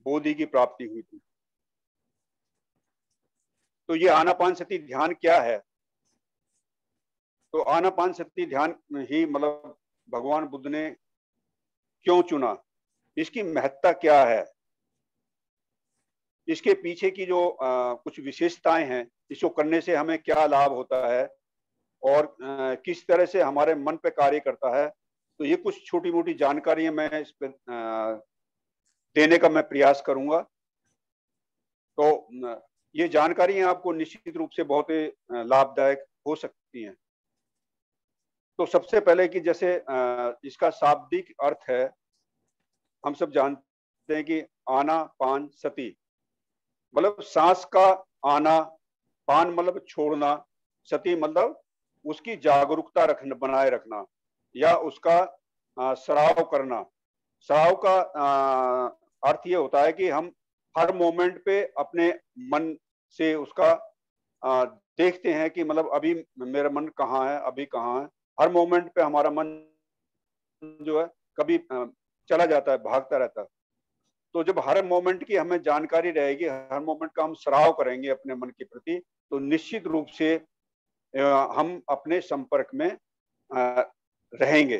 बोधि की प्राप्ति हुई थी। तो ये आनापानसती ध्यान क्या है? तो आनापानसती ध्यान ही मतलब भगवान बुद्ध ने क्यों चुना, इसकी महत्ता क्या है, इसके पीछे की जो कुछ विशेषताएं हैं, इसको करने से हमें क्या लाभ होता है और किस तरह से हमारे मन पे कार्य करता है, तो ये कुछ छोटी मोटी जानकारी मैं इस पे देने का मैं प्रयास करूंगा। तो ये जानकारियां आपको निश्चित रूप से बहुत ही लाभदायक हो सकती हैं। तो सबसे पहले कि जैसे इसका शाब्दिक अर्थ है, हम सब जानते हैं कि आना पान सती मतलब सांस का आना, पान मतलब छोड़ना, सती मतलब उसकी जागरूकता रखना, बनाए रखना या उसका सराव करना। सराव का अर्थ ये होता है कि हम हर मोमेंट पे अपने मन से उसका देखते हैं कि मतलब अभी मेरा मन कहाँ है, अभी कहाँ है। हर मोमेंट पे हमारा मन जो है कभी चला जाता है, भागता रहता है। तो जब हर मोमेंट की हमें जानकारी रहेगी, हर मोमेंट का हम सराव करेंगे अपने मन के प्रति, तो निश्चित रूप से हम अपने संपर्क में रहेंगे।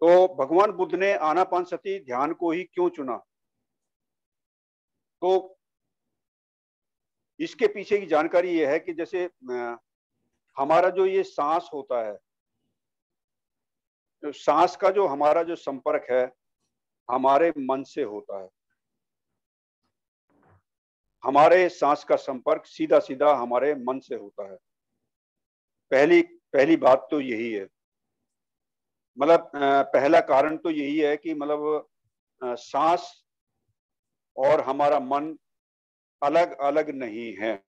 तो भगवान बुद्ध ने आनापानसती ध्यान को ही क्यों चुना? तो इसके पीछे की जानकारी ये है कि जैसे हमारा जो ये सांस होता है, तो सांस का जो हमारा जो संपर्क है हमारे मन से होता है। हमारे सांस का संपर्क सीधा सीधा हमारे मन से होता है। पहली बात तो यही है। मतलब पहला कारण तो यही है कि मतलब सांस और हमारा मन अलग अलग नहीं है,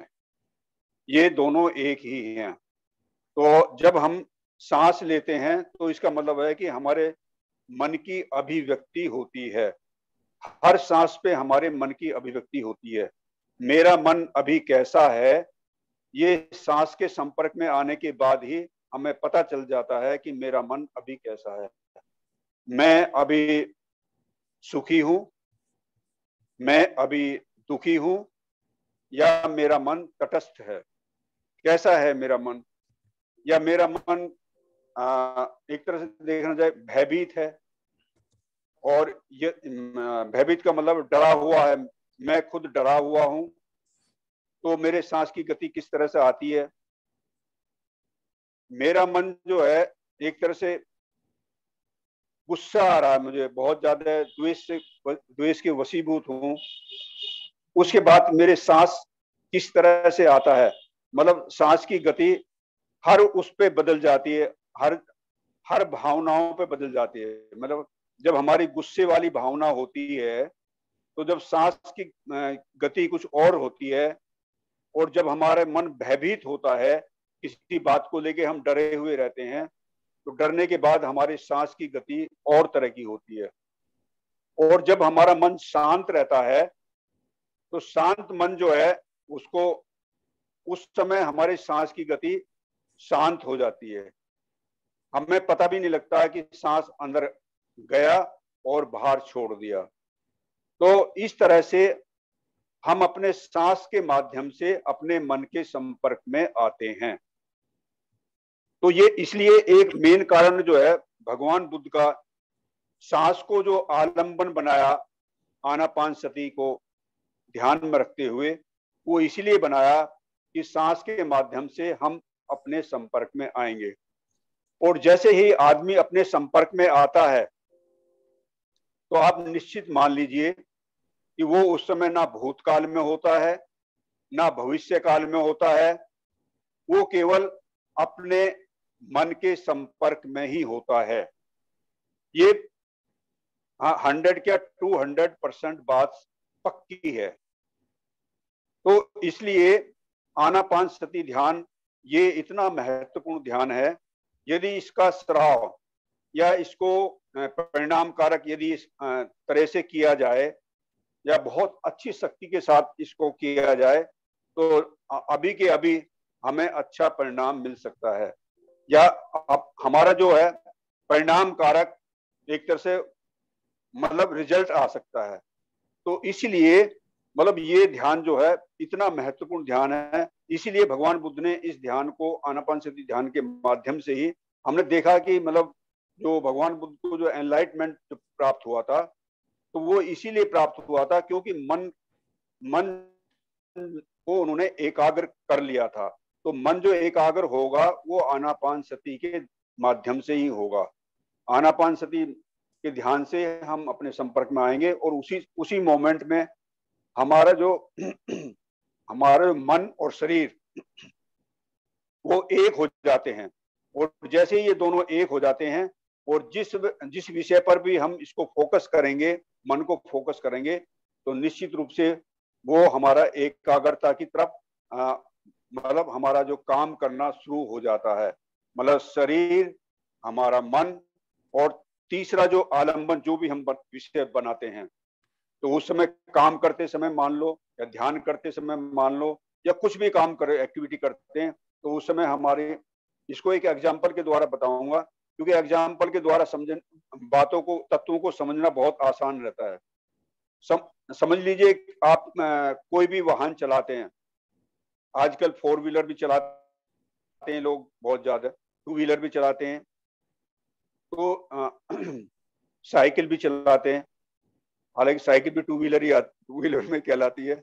ये दोनों एक ही हैं। तो जब हम सांस लेते हैं तो इसका मतलब है कि हमारे मन की अभिव्यक्ति होती है। हर सांस पे हमारे मन की अभिव्यक्ति होती है। मेरा मन अभी कैसा है, ये सांस के संपर्क में आने के बाद ही हमें पता चल जाता है कि मेरा मन अभी कैसा है। मैं अभी सुखी हूं, मैं अभी दुखी हूं, या मेरा मन तटस्थ है। कैसा है मेरा मन? या मेरा मन एक तरह से देखना जाए भयभीत है, और ये भयभीत का मतलब डरा हुआ है, मैं खुद डरा हुआ हूं, तो मेरे सांस की गति किस तरह से आती है। मेरा मन जो है एक तरह से गुस्सा आ रहा है, मुझे बहुत ज्यादा द्वेष के वशीभूत हूं, उसके बाद मेरे सांस किस तरह से आता है, मतलब सांस की गति हर उस पे बदल जाती है, हर भावनाओं पे बदल जाती है। मतलब जब हमारी गुस्से वाली भावना होती है तो जब सांस की गति कुछ और होती है, और जब हमारे मन भयभीत होता है, किसी बात को लेके हम डरे हुए रहते हैं, तो डरने के बाद हमारी सांस की गति और तरह की होती है। और जब हमारा मन शांत रहता है तो शांत मन जो है उसको उस समय हमारी सांस की गति शांत हो जाती है। हमें पता भी नहीं लगता है कि सांस अंदर गया और बाहर छोड़ दिया। तो इस तरह से हम अपने सांस के माध्यम से अपने मन के संपर्क में आते हैं। तो ये इसलिए एक मेन कारण जो है भगवान बुद्ध का सांस को जो आलंबन बनाया आनापानसती को ध्यान में रखते हुए, वो इसलिए बनाया कि सांस के माध्यम से हम अपने संपर्क में आएंगे। और जैसे ही आदमी अपने संपर्क में आता है तो आप निश्चित मान लीजिए कि वो उस समय ना भूतकाल में होता है ना भविष्य काल में होता है, वो केवल अपने मन के संपर्क में ही होता है। ये 100 क्या 200% बात पक्की है। तो इसलिए आनापानसती ध्यान ये इतना महत्वपूर्ण ध्यान है। यदि इसका स्राव या इसको परिणाम कारक यदि इस तरह से किया जाए या बहुत अच्छी शक्ति के साथ इसको किया जाए तो अभी के अभी हमें अच्छा परिणाम मिल सकता है, या हमारा जो है परिणाम कारक एक तरह से मतलब रिजल्ट आ सकता है। तो तो इसलिए मतलब ये ध्यान जो है इतना महत्वपूर्ण ध्यान है। इसीलिए भगवान बुद्ध ने इस ध्यान को आनापानसति ध्यान के माध्यम से ही हमने देखा कि मतलब जो भगवान बुद्ध को जो एनलाइटमेंट प्राप्त हुआ था तो वो इसीलिए प्राप्त हुआ था क्योंकि मन को उन्होंने एकाग्र कर लिया था। तो मन जो एकाग्र होगा वो आनापानसति के माध्यम से ही होगा। आनापानसति के ध्यान से हम अपने संपर्क में आएंगे और उसी मोमेंट में हमारा जो हमारे मन और शरीर वो एक हो जाते हैं। और जैसे ही ये दोनों एक हो जाते हैं और जिस विषय पर भी हम इसको फोकस करेंगे, मन को फोकस करेंगे, तो निश्चित रूप से वो हमारा एकाग्रता की तरफ मतलब हमारा जो काम करना शुरू हो जाता है। मतलब शरीर, हमारा मन और तीसरा जो आलंबन जो भी हम विषय बनाते हैं, तो उस समय काम करते समय मान लो या ध्यान करते समय मान लो या कुछ भी काम करे एक्टिविटी करते हैं, तो उस समय हमारे इसको एक एग्जाम्पल के द्वारा बताऊंगा क्योंकि एग्जाम्पल के द्वारा बातों को, तत्वों को समझना बहुत आसान रहता है। समझ लीजिए आप कोई भी वाहन चलाते हैं, आजकल 4 व्हीलर भी चलाते हैं लोग बहुत ज्यादा, 2 व्हीलर भी चलाते हैं, तो साइकिल भी चलाते हैं। हालांकि साइकिल भी 2 व्हीलर में कहलाती है।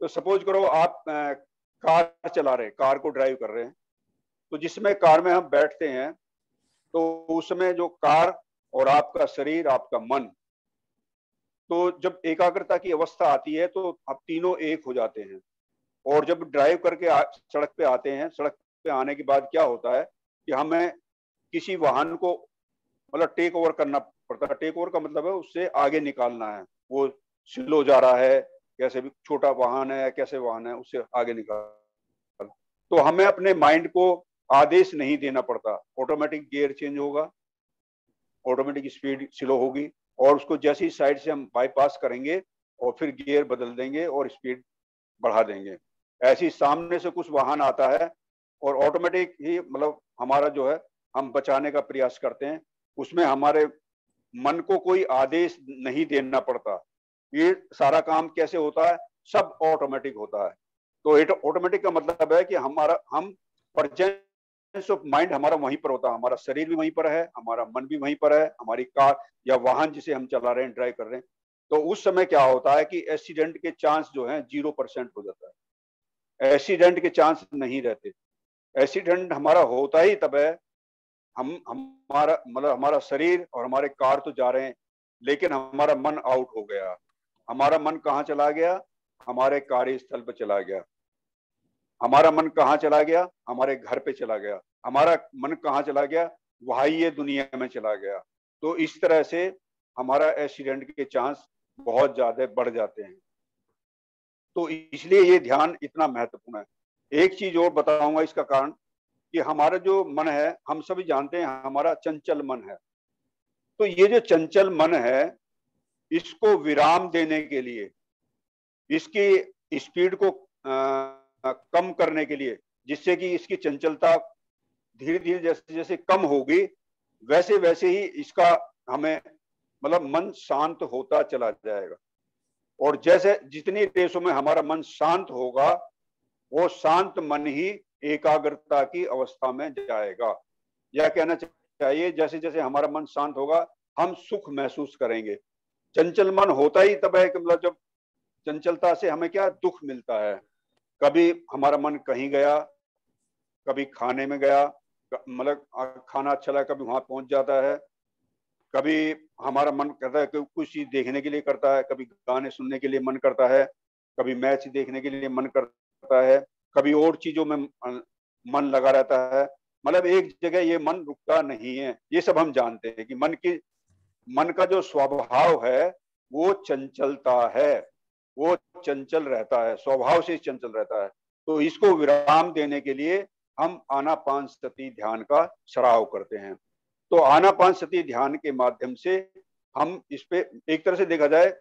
तो सपोज करो आप कार चला रहे हैं, कार को ड्राइव कर रहे हैं, तो जिसमें कार में हम बैठते हैं तो उसमें जो कार और आपका शरीर, आपका मन, तो जब एकाग्रता की अवस्था आती है तो आप तीनों एक हो जाते हैं। और जब ड्राइव करके सड़क पे आते हैं, सड़क पे आने के बाद क्या होता है कि हमें किसी वाहन को मतलब टेक ओवर करना पड़ता है। टेक ओवर का मतलब है उससे आगे निकालना है, वो स्लो जा रहा है, कैसे भी छोटा वाहन है, कैसे वाहन है, उससे आगे निकाल। तो हमें अपने माइंड को आदेश नहीं देना पड़ता, ऑटोमेटिक गियर चेंज होगा, ऑटोमेटिक स्पीड स्लो होगी और उसको जैसे ही साइड से हम बाईपास करेंगे और फिर गियर बदल देंगे और स्पीड बढ़ा देंगे। ऐसी सामने से कुछ वाहन आता है और ऑटोमेटिक ही मतलब हमारा जो है हम बचाने का प्रयास करते हैं, उसमें हमारे मन को कोई आदेश नहीं देना पड़ता। ये सारा काम कैसे होता है, सब ऑटोमेटिक होता है। तो ऑटोमेटिक का मतलब है कि हम प्रेजेंस ऑफ माइंड हमारा वहीं पर होता है, हमारा शरीर भी वहीं पर है, हमारा मन भी वहीं पर है, हमारी कार या वाहन जिसे हम चला रहे हैं, ड्राइव कर रहे हैं, तो उस समय क्या होता है कि एक्सीडेंट के चांस जो है 0% हो जाता है। एक्सीडेंट के चांस नहीं रहते। एक्सीडेंट हमारा होता ही तब है हमारा मतलब हमारा शरीर और हमारे कार तो जा रहे हैं लेकिन हमारा मन आउट हो गया। हमारा मन कहाँ चला गया, हमारे कार्यस्थल पर चला गया। हमारा मन कहाँ चला गया, हमारे घर पे चला गया। हमारा मन कहाँ चला गया, बाह्य दुनिया में चला गया। तो इस तरह से हमारा एक्सीडेंट के चांस बहुत ज्यादा बढ़ जाते हैं। तो इसलिए ये ध्यान इतना महत्वपूर्ण है। एक चीज और बताऊंगा इसका कारण कि हमारा जो मन है, हम सभी जानते हैं हमारा चंचल मन है। तो ये जो चंचल मन है, इसको विराम देने के लिए, इसकी स्पीड को कम करने के लिए, जिससे कि इसकी चंचलता धीरे धीरे जैसे जैसे कम होगी वैसे वैसे ही इसका हमें मतलब मन शांत होता चला जाएगा। और जैसे जितनी रेसों में हमारा मन शांत होगा, वो शांत मन ही एकाग्रता की अवस्था में जाएगा। यह कहना चाहिए जैसे जैसे हमारा मन शांत होगा हम सुख महसूस करेंगे। चंचल मन होता ही तब है कि मतलब जब चंचलता से हमें क्या दुख मिलता है। कभी हमारा मन कहीं गया, कभी खाने में गया, मतलब खाना अच्छा लगा, कभी वहां पहुंच जाता है। कभी हमारा मन करता है कि कुछ चीज देखने के लिए करता है, कभी गाने सुनने के लिए मन करता है, कभी मैच देखने के लिए मन करता है, कभी और चीजों में मन लगा रहता है। मतलब एक जगह ये मन रुकता नहीं है। ये सब हम जानते हैं कि मन का जो स्वभाव है वो चंचलता है, वो चंचल रहता है, स्वभाव से चंचल रहता है। तो इसको विराम देने के लिए हम आनापानसति ध्यान का सराव करते हैं। तो आनापानसति ध्यान के माध्यम से हम इस पे एक तरह से देखा जाए,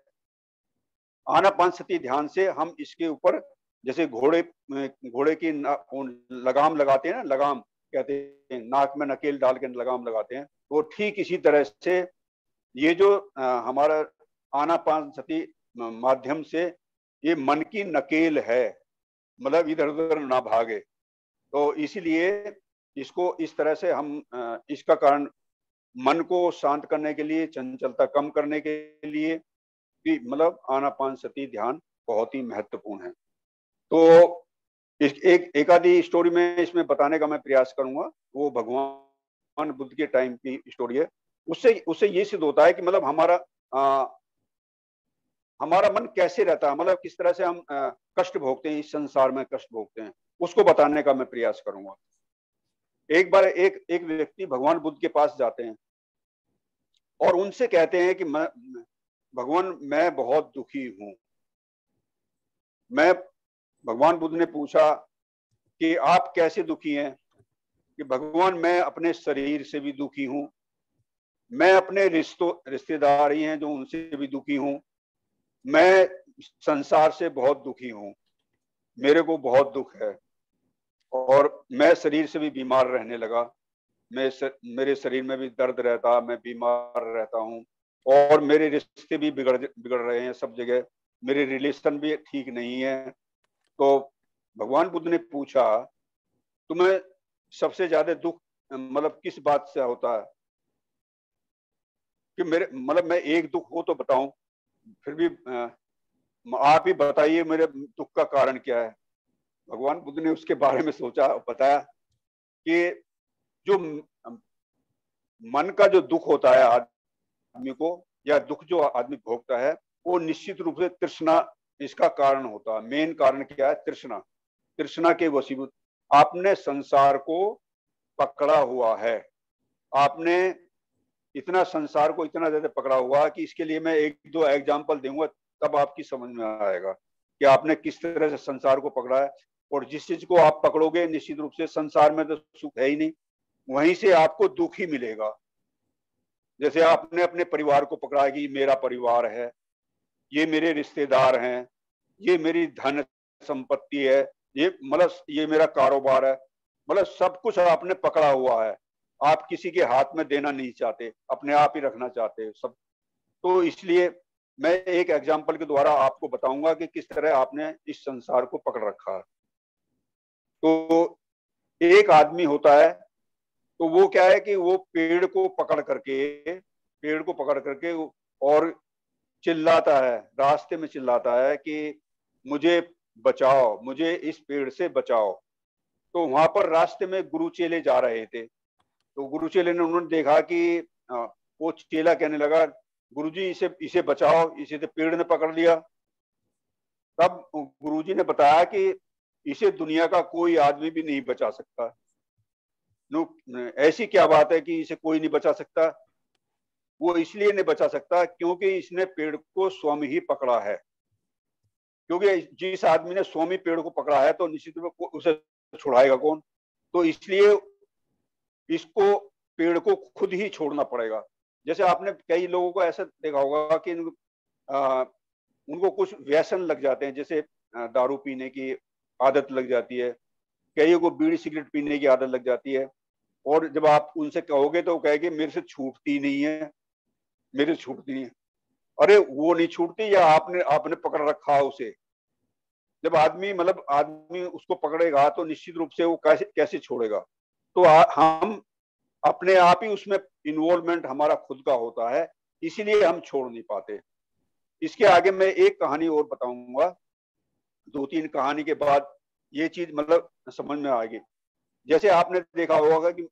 आनापानसति ध्यान से हम इसके ऊपर जैसे घोड़े की लगाम लगाते हैं ना, लगाम कहते हैं, नाक में नकेल डाल के लगाम लगाते हैं, तो ठीक इसी तरह से ये जो हमारा आनापानसति माध्यम से ये मन की नकेल है, मतलब इधर उधर ना भागे। तो इसीलिए इसको इस तरह से हम इसका कारण मन को शांत करने के लिए, चंचलता कम करने के लिए भी मतलब आनापानसति ध्यान बहुत ही महत्वपूर्ण है। तो एक आधी स्टोरी में इसमें बताने का मैं प्रयास करूंगा। वो भगवान बुद्ध के टाइम की स्टोरी है। उससे उससे ये सिद्ध होता है कि मतलब हमारा मन कैसे रहता है, मतलब किस तरह से हम कष्ट भोगते हैं, इस संसार में कष्ट भोगते हैं, उसको बताने का मैं प्रयास करूंगा। एक बार एक एक व्यक्ति भगवान बुद्ध के पास जाते हैं और उनसे कहते हैं कि भगवान मैं बहुत दुखी हूं। भगवान बुद्ध ने पूछा कि आप कैसे दुखी हैं? कि भगवान मैं अपने शरीर से भी दुखी हूं, मैं अपने रिश्तेदार ही हैं जो उनसे भी दुखी हूं, मैं संसार से बहुत दुखी हूं, मेरे को बहुत दुख है और मैं शरीर से भी बीमार रहने लगा। मेरे शरीर में भी दर्द रहता, मैं बीमार रहता हूँ और मेरे रिश्ते भी बिगड़ रहे हैं सब जगह, मेरे रिलेशन भी ठीक नहीं है। तो भगवान बुद्ध ने पूछा तुम्हें सबसे ज्यादा दुख मतलब किस बात से होता है? कि मेरे मतलब मैं एक दुख हो तो बताऊं, फिर भी आप ही बताइए मेरे दुख का कारण क्या है। भगवान बुद्ध ने उसके बारे में सोचा, बताया कि जो मन का जो दुख होता है आदमी को, या दुख जो आदमी भोगता है, वो निश्चित रूप से तृष्णा इसका कारण होता है। मेन कारण क्या है? तृष्णा। तृष्णा के वशीभूत आपने संसार को पकड़ा हुआ है। आपने इतना संसार को इतना ज्यादा पकड़ा हुआ कि इसके लिए मैं एक दो एग्जाम्पल दूंगा, तब आपकी समझ में आएगा कि आपने किस तरह से संसार को पकड़ा है। और जिस चीज को आप पकड़ोगे निश्चित रूप से संसार में तो सुख है ही नहीं, वहीं से आपको दुख ही मिलेगा। जैसे आपने अपने परिवार को पकड़ा है कि ये मेरा परिवार है, ये मेरे रिश्तेदार हैं, ये मेरी धन संपत्ति है, ये मतलब ये मेरा कारोबार है, मतलब सब कुछ आपने पकड़ा हुआ है। आप किसी के हाथ में देना नहीं चाहते, अपने आप ही रखना चाहते हैं सब। तो इसलिए मैं एक एग्जाम्पल के द्वारा आपको बताऊंगा कि किस तरह आपने इस संसार को पकड़ रखा है। तो एक आदमी होता है, तो वो क्या है कि वो पेड़ को पकड़ करके और चिल्लाता है, रास्ते में चिल्लाता है कि मुझे बचाओ, मुझे इस पेड़ से बचाओ। तो वहां पर रास्ते में गुरु चेले जा रहे थे। तो गुरु चेले ने उन्होंने देखा कि वो चेला कहने लगा गुरुजी इसे इसे बचाओ, इसे तो पेड़ ने पकड़ लिया। तब गुरुजी ने बताया कि इसे दुनिया का कोई आदमी भी नहीं बचा सकता। ऐसी क्या बात है कि इसे कोई नहीं बचा सकता? वो इसलिए नहीं बचा सकता क्योंकि इसने पेड़ को स्वयं ही पकड़ा है। क्योंकि जिस आदमी ने स्वयं ही पेड़ को पकड़ा है तो निश्चित रूप से उसे छुड़ाएगा कौन? तो इसलिए इसको पेड़ को खुद ही छोड़ना पड़ेगा। जैसे आपने कई लोगों को ऐसा देखा होगा कि उनको कुछ व्यसन लग जाते हैं, जैसे दारू पीने की आदत लग जाती है, कईयों को बीड़ी सिगरेट पीने की आदत लग जाती है। और जब आप उनसे कहोगे तो वो कहेंगे मेरे से छूटती नहीं है, मेरे से छूटती नहीं है। अरे वो नहीं छूटती, या आपने आपने पकड़ रखा उसे। जब आदमी उसको पकड़ेगा तो निश्चित रूप से वो कैसे कैसे छोड़ेगा। तो हम अपने आप ही उसमें इन्वॉल्वमेंट हमारा खुद का होता है, इसीलिए हम छोड़ नहीं पाते। इसके आगे मैं एक कहानी और बताऊंगा, दो तीन कहानी के बाद ये चीज मतलब समझ में आएगी। जैसे आपने देखा होगा कि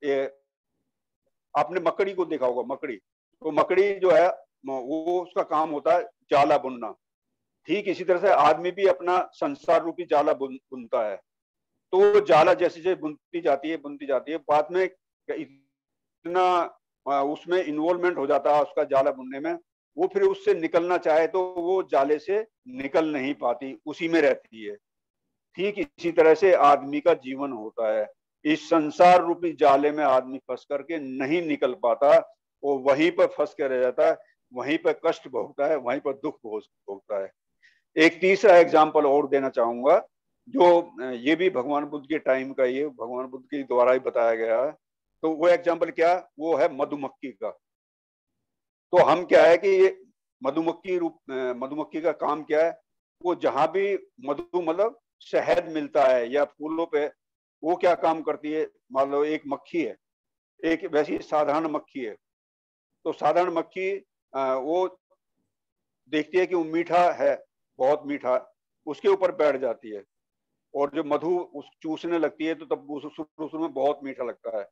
आपने मकड़ी को देखा होगा, मकड़ी। तो मकड़ी जो है वो उसका काम होता है जाला बुनना। ठीक इसी तरह से आदमी भी अपना संसार रूपी जाला बुनता है। तो वो जाला जैसे जैसे बुनती जाती है, बाद में इतना उसमें इन्वॉल्वमेंट हो जाता है उसका जाला बुनने में, वो फिर उससे निकलना चाहे तो वो जाले से निकल नहीं पाती, उसी में रहती है। ठीक इसी तरह से आदमी का जीवन होता है। इस संसार रूपी जाले में आदमी फंस करके नहीं निकल पाता, वो वहीं पर फंस कर रह जाता है, वहीं पर कष्ट भोगता है, वहीं पर दुख भोगता है। एक तीसरा एग्जाम्पल और देना चाहूंगा, जो ये भी भगवान बुद्ध के टाइम का, ये भगवान बुद्ध के द्वारा ही बताया गया है। तो वो एग्जाम्पल क्या, वो है मधुमक्खी का। तो हम क्या है कि ये मधुमक्खी का काम क्या है, वो जहां भी मधु मतलब शहद मिलता है या फूलों पे, वो क्या काम करती है, मान लो एक मक्खी है, एक वैसी साधारण मक्खी है, तो साधारण मक्खी वो देखती है कि वो मीठा है, बहुत मीठा, उसके ऊपर बैठ जाती है और जो मधु उस चूसने लगती है तो तब शुरू शुरू में बहुत मीठा लगता है।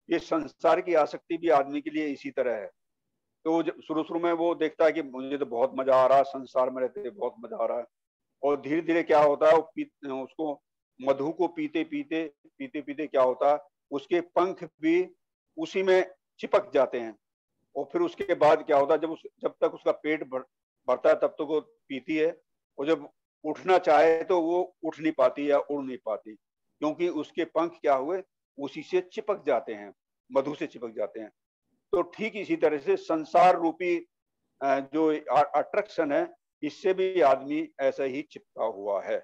ये संसार की आसक्ति भी आदमी के लिए इसी तरह है। तो शुरू शुरू में वो देखता है कि मुझे तो बहुत मजा आ रहा है, संसार में रहते बहुत मजा आ रहा है, और धीरे धीरे क्या होता है, वो उसको मधु को पीते पीते पीते पीते क्या होता है, उसके पंख भी उसी में चिपक जाते हैं। और फिर उसके बाद क्या होता है, जब तक उसका पेट भरता है तब तक वो पीती है, और जब उठना चाहे तो वो उठ नहीं पाती या उड़ नहीं पाती, क्योंकि उसके पंख क्या हुए, उसी से चिपक जाते हैं, मधु से चिपक जाते हैं। तो ठीक इसी तरह से संसार रूपी जो अट्रैक्शन है, इससे भी आदमी ऐसा ही चिपका हुआ है।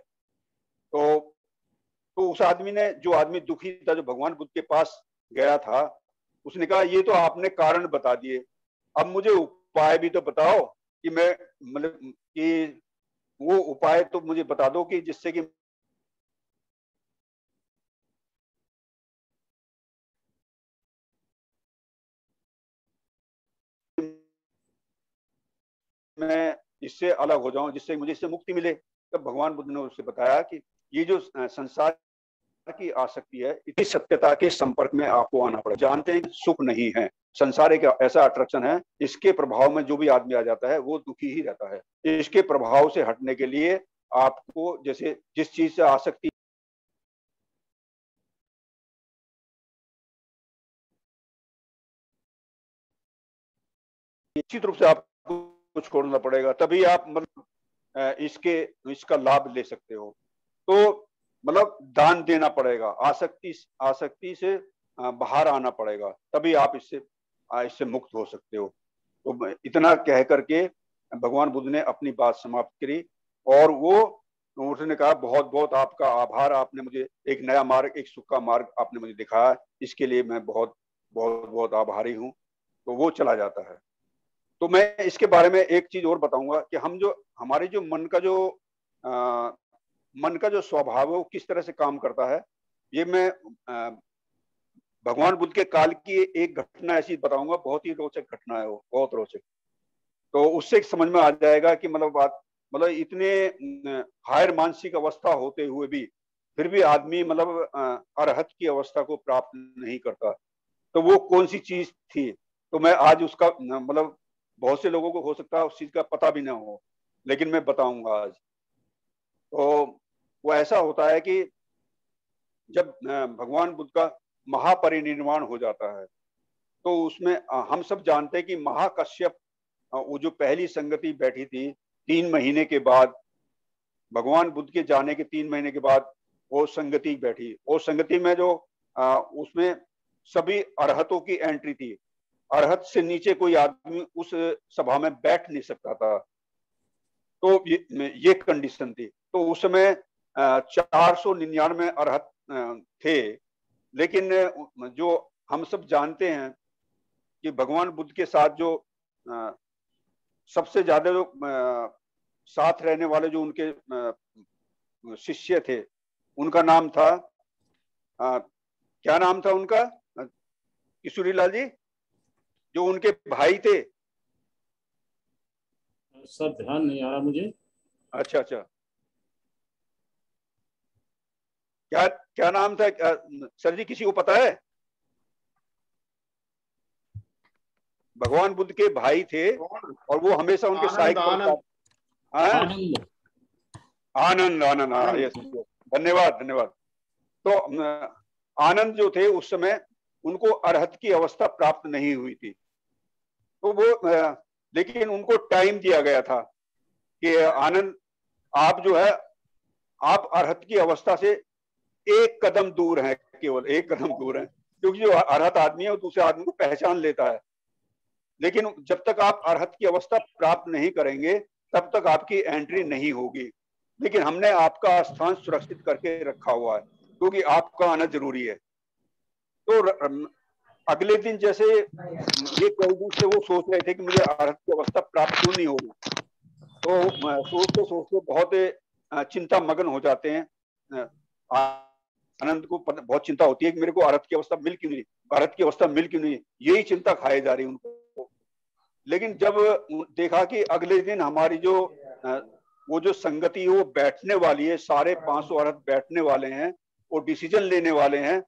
तो उस आदमी ने, जो आदमी दुखी था, जो भगवान बुद्ध के पास गया था, उसने कहा ये तो आपने कारण बता दिए, अब मुझे उपाय भी तो बताओ कि मैं मतलब कि वो उपाय तो मुझे बता दो कि जिससे कि मैं इससे अलग हो जाऊं, जिससे मुझे इससे मुक्ति मिले। तब भगवान बुद्ध ने उससे बताया कि ये जो संसार की आसक्ति है, इतनी सत्यता के संपर्क में आपको आना पड़ेगा। जानते हैं सुख नहीं है, संसार एक ऐसा अट्रैक्शन है, इसके प्रभाव में जो भी आदमी आ जाता है वो दुखी ही रहता है। इसके प्रभाव से हटने के लिए आपको जैसे जिस चीज से आसक्ति, निश्चित रूप से आपको छोड़ना पड़ेगा, तभी आप मतलब इसका लाभ ले सकते हो। तो मतलब दान देना पड़ेगा, आसक्ति से बाहर आना पड़ेगा, तभी आप इससे मुक्त हो सकते हो। तो इतना कह करके भगवान बुद्ध ने अपनी बात समाप्त करी, और उसने कहा बहुत बहुत आपका आभार, आपने मुझे एक नया मार्ग, एक सुख का मार्ग आपने मुझे दिखाया, इसके लिए मैं बहुत बहुत बहुत आभारी हूँ। तो वो चला जाता है। तो मैं इसके बारे में एक चीज और बताऊंगा कि हमारे जो मन का जो स्वभाव है वो किस तरह से काम करता है। ये मैं भगवान बुद्ध के काल की एक घटना ऐसी बताऊंगा, बहुत ही रोचक घटना है वो, बहुत रोचक। तो उससे समझ में आ जाएगा कि मतलब इतने हायर मानसिक अवस्था होते हुए भी फिर भी आदमी मतलब अरहत की अवस्था को प्राप्त नहीं करता, तो वो कौन सी चीज थी। तो मैं आज उसका मतलब बहुत से लोगों को हो सकता है उस चीज का पता भी ना हो, लेकिन मैं बताऊंगा आज। तो वो ऐसा होता है कि जब भगवान बुद्ध का महापरिनिर्वाण हो जाता है, तो उसमें हम सब जानते हैं कि महाकश्यप, वो जो पहली संगति बैठी थी 3 महीने के बाद, भगवान बुद्ध के जाने के 3 महीने के बाद वो संगति बैठी। वो संगति में जो उसमें सभी अरहतों की एंट्री थी, अरहत से नीचे कोई आदमी उस सभा में बैठ नहीं सकता था। तो ये कंडीशन थी। तो उस समय 499 अरहत थे, लेकिन जो हम सब जानते हैं कि भगवान बुद्ध के साथ जो सबसे ज्यादा जो साथ रहने वाले जो उनके शिष्य थे, उनका नाम था क्या नाम था उनका, किशोरी लाल जी, जो उनके भाई थे। सर ध्यान नहीं आ रहा मुझे। अच्छा अच्छा, क्या क्या नाम था सर जी, किसी को पता है? भगवान बुद्ध के भाई थे और वो हमेशा उनके साइड पर। आनंद आनंद आनंद, हाँ यस, धन्यवाद धन्यवाद। तो आनंद जो थे उस समय उनको अरहत की अवस्था प्राप्त नहीं हुई थी, तो वो लेकिन उनको टाइम दिया गया था कि आनंद, आप जो है आप अरहत की अवस्था से एक कदम दूर हैं, केवल एक कदम दूर हैं, क्योंकि जो अरहत आदमी है वो दूसरे आदमी को पहचान लेता है। लेकिन जब तक आप अरहत की अवस्था प्राप्त नहीं करेंगे तब तक आपकी एंट्री नहीं होगी। लेकिन हमने आपका स्थान सुरक्षित करके रखा हुआ है, क्योंकि आपका आना जरूरी है। तो अगले दिन जैसे ये कई दिन से वो सोच रहे थे कि मुझे अर्हत की अवस्था प्राप्त क्यों नहीं हो रही, तो सोचते सोचते बहुत चिंता मग्न हो जाते हैं। आनंद को बहुत चिंता होती है कि मेरे को अर्हत की अवस्था मिल क्यों नहीं, अर्हत की अवस्था मिल क्यों नहीं, यही चिंता खाए जा रही उनको। लेकिन जब देखा कि अगले दिन हमारी जो वो जो संगति है वो बैठने वाली है, सारे 500 अर्हत बैठने वाले हैं और डिसीजन लेने वाले हैं,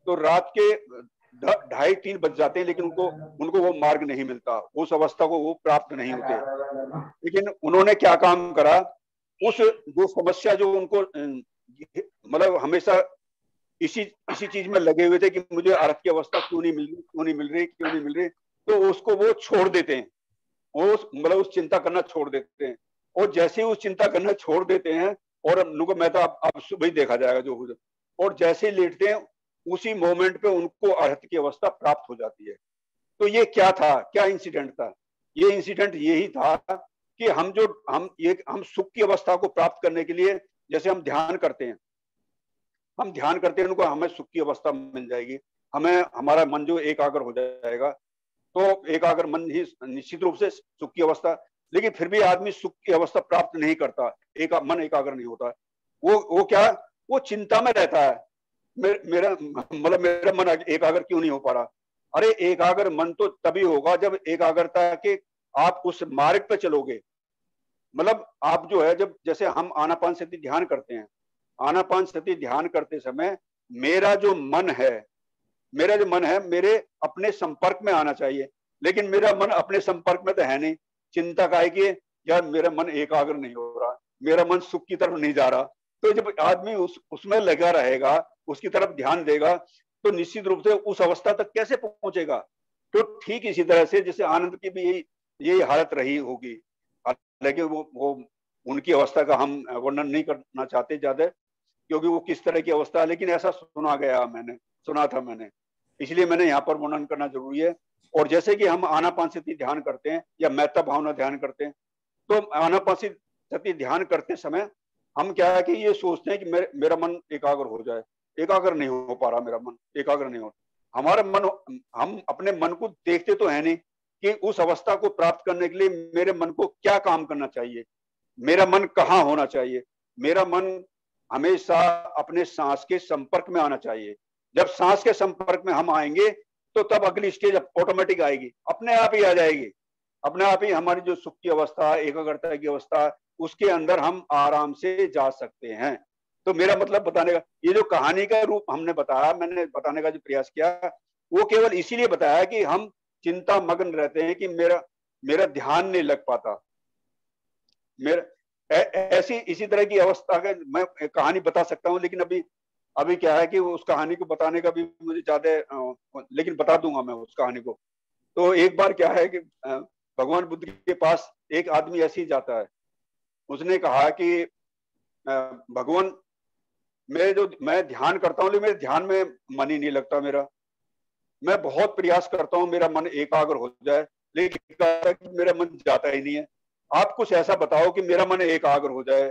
तो रात के 2:30-3 बज जाते हैं, लेकिन उनको वो मार्ग नहीं मिलता, उस अवस्था को वो प्राप्त नहीं होते। लेकिन उन्होंने क्या काम करा, उस जो समस्या जो उनको मतलब हमेशा इसी चीज में लगे हुए थे कि मुझे अर्हत की अवस्था क्यों नहीं मिल रही, तो उसको वो छोड़ देते हैं, वो मतलब उस चिंता करना छोड़ देते हैं। और जैसे ही उस चिंता करना छोड़ देते हैं, और उनको मैं तो अब सुबह ही देखा जाएगा जो हो, और जैसे ही लेटते हैं उसी मोमेंट पे उनको अर्हत की अवस्था प्राप्त हो जाती है। तो ये क्या था, क्या इंसिडेंट था? ये इंसिडेंट यही था कि हम सुख की अवस्था को प्राप्त करने के लिए, जैसे हम ध्यान करते हैं उनको, हमें सुख की अवस्था मिल जाएगी, हमें हमारा मन जो एकाग्र हो जाएगा, तो एकाग्र मन ही निश्चित रूप से सुख की अवस्था। लेकिन फिर भी आदमी सुख की अवस्था प्राप्त नहीं करता, मन एकाग्र नहीं होता, वो क्या, वो चिंता में रहता है, मेरा मन एकाग्र क्यों नहीं हो पा रहा। अरे एकाग्र मन तो तभी होगा जब एकाग्रता के आप उस मार्ग पे चलोगे। मतलब आप जो है, जब जैसे हम आनापान सती ध्यान करते हैं, आनापान सती ध्यान करते समय मेरा जो मन है मेरे अपने संपर्क में आना चाहिए, लेकिन मेरा मन अपने संपर्क में तो है नहीं। चिंता का है कि यार मेरा मन एकाग्र नहीं हो रहा, मेरा मन सुख की तरफ नहीं जा रहा। तो जब आदमी उसमें लगा रहेगा, उसकी तरफ ध्यान देगा, तो निश्चित रूप से उस अवस्था तक कैसे पहुंचेगा। तो ठीक इसी तरह से जैसे आनंद की भी यही हालत रही होगी। हालांकि वो उनकी अवस्था का हम वर्णन नहीं करना चाहते ज्यादा, क्योंकि वो किस तरह की अवस्था है, लेकिन ऐसा सुना था मैंने, इसलिए मैंने यहाँ पर वर्णन करना जरूरी है। और जैसे कि हम आनापानसती ध्यान करते हैं या मैत्ता भावना ध्यान करते हैं, तो आनापानसती ध्यान करते समय हम क्या है कि ये सोचते हैं कि मेरा मन एकाग्र हो जाए, एकाग्र नहीं हो पा रहा, मेरा मन एकाग्र नहीं हो, हमारा मन, हम अपने मन को देखते तो है नहीं कि उस अवस्था को प्राप्त करने के लिए मेरे मन को क्या काम करना चाहिए, मेरा मन कहाँ होना चाहिए। मेरा मन हमेशा अपने सांस के संपर्क में आना चाहिए। जब सांस के संपर्क में हम आएंगे तो तब अगली स्टेज ऑटोमेटिक आएगी, अपने आप ही आ जाएगी, अपने आप ही हमारी जो सुख की अवस्था, एकाग्रता की अवस्था, उसके अंदर हम आराम से जा सकते हैं। तो मेरा मतलब बताने का, ये जो कहानी का रूप हमने बताया, मैंने बताने का जो प्रयास किया, वो केवल इसीलिए बताया कि हम चिंता मग्न रहते हैं कि मेरा ध्यान नहीं लग पाता। मेरा ऐसी इसी तरह की अवस्था का मैं कहानी बता सकता हूँ, लेकिन अभी क्या है कि उस कहानी को बताने का भी मुझे ज्यादा, लेकिन बता दूंगा मैं उस कहानी को। तो एक बार क्या है कि भगवान बुद्ध के पास एक आदमी ऐसे ही जाता है, उसने कहा कि भगवान, मैं ध्यान करता हूँ, लेकिन मेरे ध्यान में मन ही नहीं लगता, मैं बहुत प्रयास करता हूँ मेरा मन एकाग्र हो जाए, लेकिन मेरा मन जाता ही नहीं है। आप कुछ ऐसा बताओ कि मेरा मन एकाग्र हो जाए।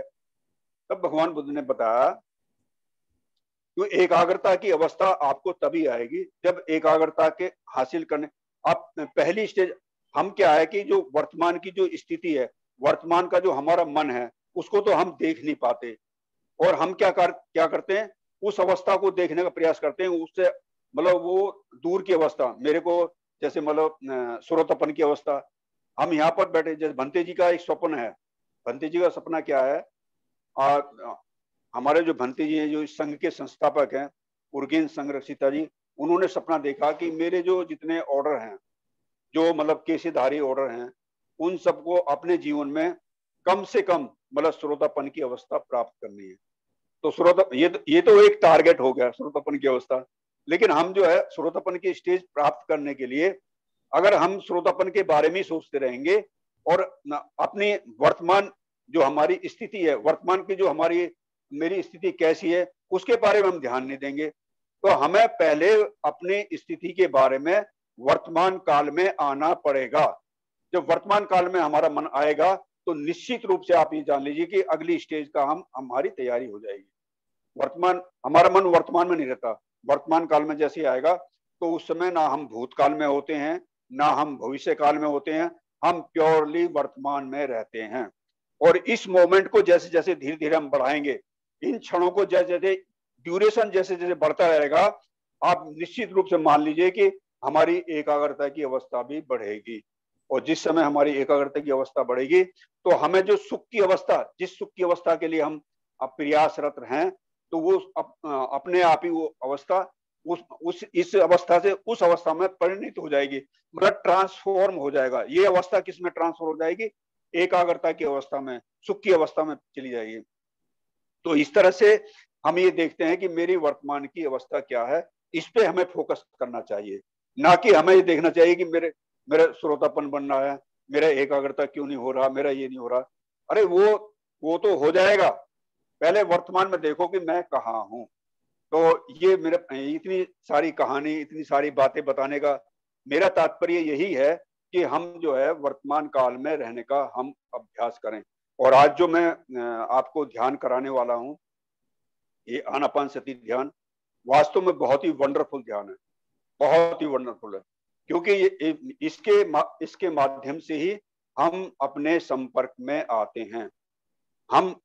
तब भगवान बुद्ध ने बताया, तो एकाग्रता की अवस्था आपको तभी आएगी जब एकाग्रता के हासिल करने, आप पहली स्टेज, हम क्या है कि जो वर्तमान की जो स्थिति है, वर्तमान का जो हमारा मन है, उसको तो हम देख नहीं पाते, और हम क्या करते हैं, उस अवस्था को देखने का प्रयास करते हैं, उससे मतलब वो दूर की अवस्था, मेरे को जैसे मतलब श्रोतापन की अवस्था, हम यहाँ पर बैठे, जैसे भंते जी का एक स्वप्न है, भंते जी का सपना क्या है, हमारे जो भंते जी हैं, जो इस संघ के संस्थापक हैं, उर्गेन संघ रक्षिता जी, उन्होंने सपना देखा कि मेरे जो जितने ऑर्डर हैं, जो मतलब केसीधारी ऑर्डर हैं, उन सबको अपने जीवन में कम से कम मतलब श्रोतापन की अवस्था प्राप्त करनी है। तो ये तो एक टारगेट हो गया, श्रोतापन की अवस्था। लेकिन हम जो है श्रोतापन की स्टेज प्राप्त करने के लिए, अगर हम श्रोतापन के बारे में सोचते रहेंगे और अपनी वर्तमान जो हमारी स्थिति है, वर्तमान की जो मेरी स्थिति कैसी है, उसके बारे में हम ध्यान नहीं देंगे, तो हमें पहले अपनी स्थिति के बारे में वर्तमान काल में आना पड़ेगा। जब वर्तमान काल में हमारा मन आएगा तो निश्चित रूप से आप ये जान लीजिए कि अगली स्टेज का हमारी तैयारी हो जाएगी। हमारा मन वर्तमान में नहीं रहता, वर्तमान काल में जैसे आएगा तो उस समय ना हम भूतकाल में होते हैं, ना हम भविष्य काल में होते हैं, हम प्योरली वर्तमान में रहते हैं। और इस मोमेंट को जैसे जैसे धीरे धीरे हम बढ़ाएंगे, इन क्षणों को जैसे जैसे ड्यूरेशन जैसे जैसे बढ़ता रहेगा, आप निश्चित रूप से मान लीजिए कि हमारी एकाग्रता की अवस्था भी बढ़ेगी। और जिस समय हमारी एकाग्रता की अवस्था बढ़ेगी तो हमें जो सुख की अवस्था, जिस सुख की अवस्था के लिए हम अब प्रयासरत हैं, तो वो अपने आप ही वो अवस्था उस इस अवस्था से उस अवस्था में परिणित हो जाएगी, मतलब ट्रांसफॉर्म हो जाएगा। ये अवस्था किस में ट्रांसफॉर्म हो जाएगी? एकाग्रता की अवस्था में, सुख की अवस्था में चली जाएगी। तो इस तरह से हम ये देखते हैं कि मेरी वर्तमान की अवस्था क्या है, इस पे हमें फोकस करना चाहिए, ना कि हमें ये देखना चाहिए कि मेरा श्रोतापन बनना है, मेरा एकाग्रता क्यों नहीं हो रहा, मेरा ये नहीं हो रहा। अरे वो तो हो जाएगा, पहले वर्तमान में देखो कि मैं कहाँ हूँ। तो ये मेरे इतनी सारी कहानी, इतनी सारी बातें बताने का मेरा तात्पर्य यही है कि हम जो है वर्तमान काल में रहने का हम अभ्यास करें। और आज जो मैं आपको ध्यान कराने वाला हूँ, ये आनापानसति ध्यान वास्तव में बहुत ही वंडरफुल ध्यान है, बहुत ही वंडरफुल है। क्योंकि इसके माध्यम से ही हम अपने संपर्क में आते हैं। हम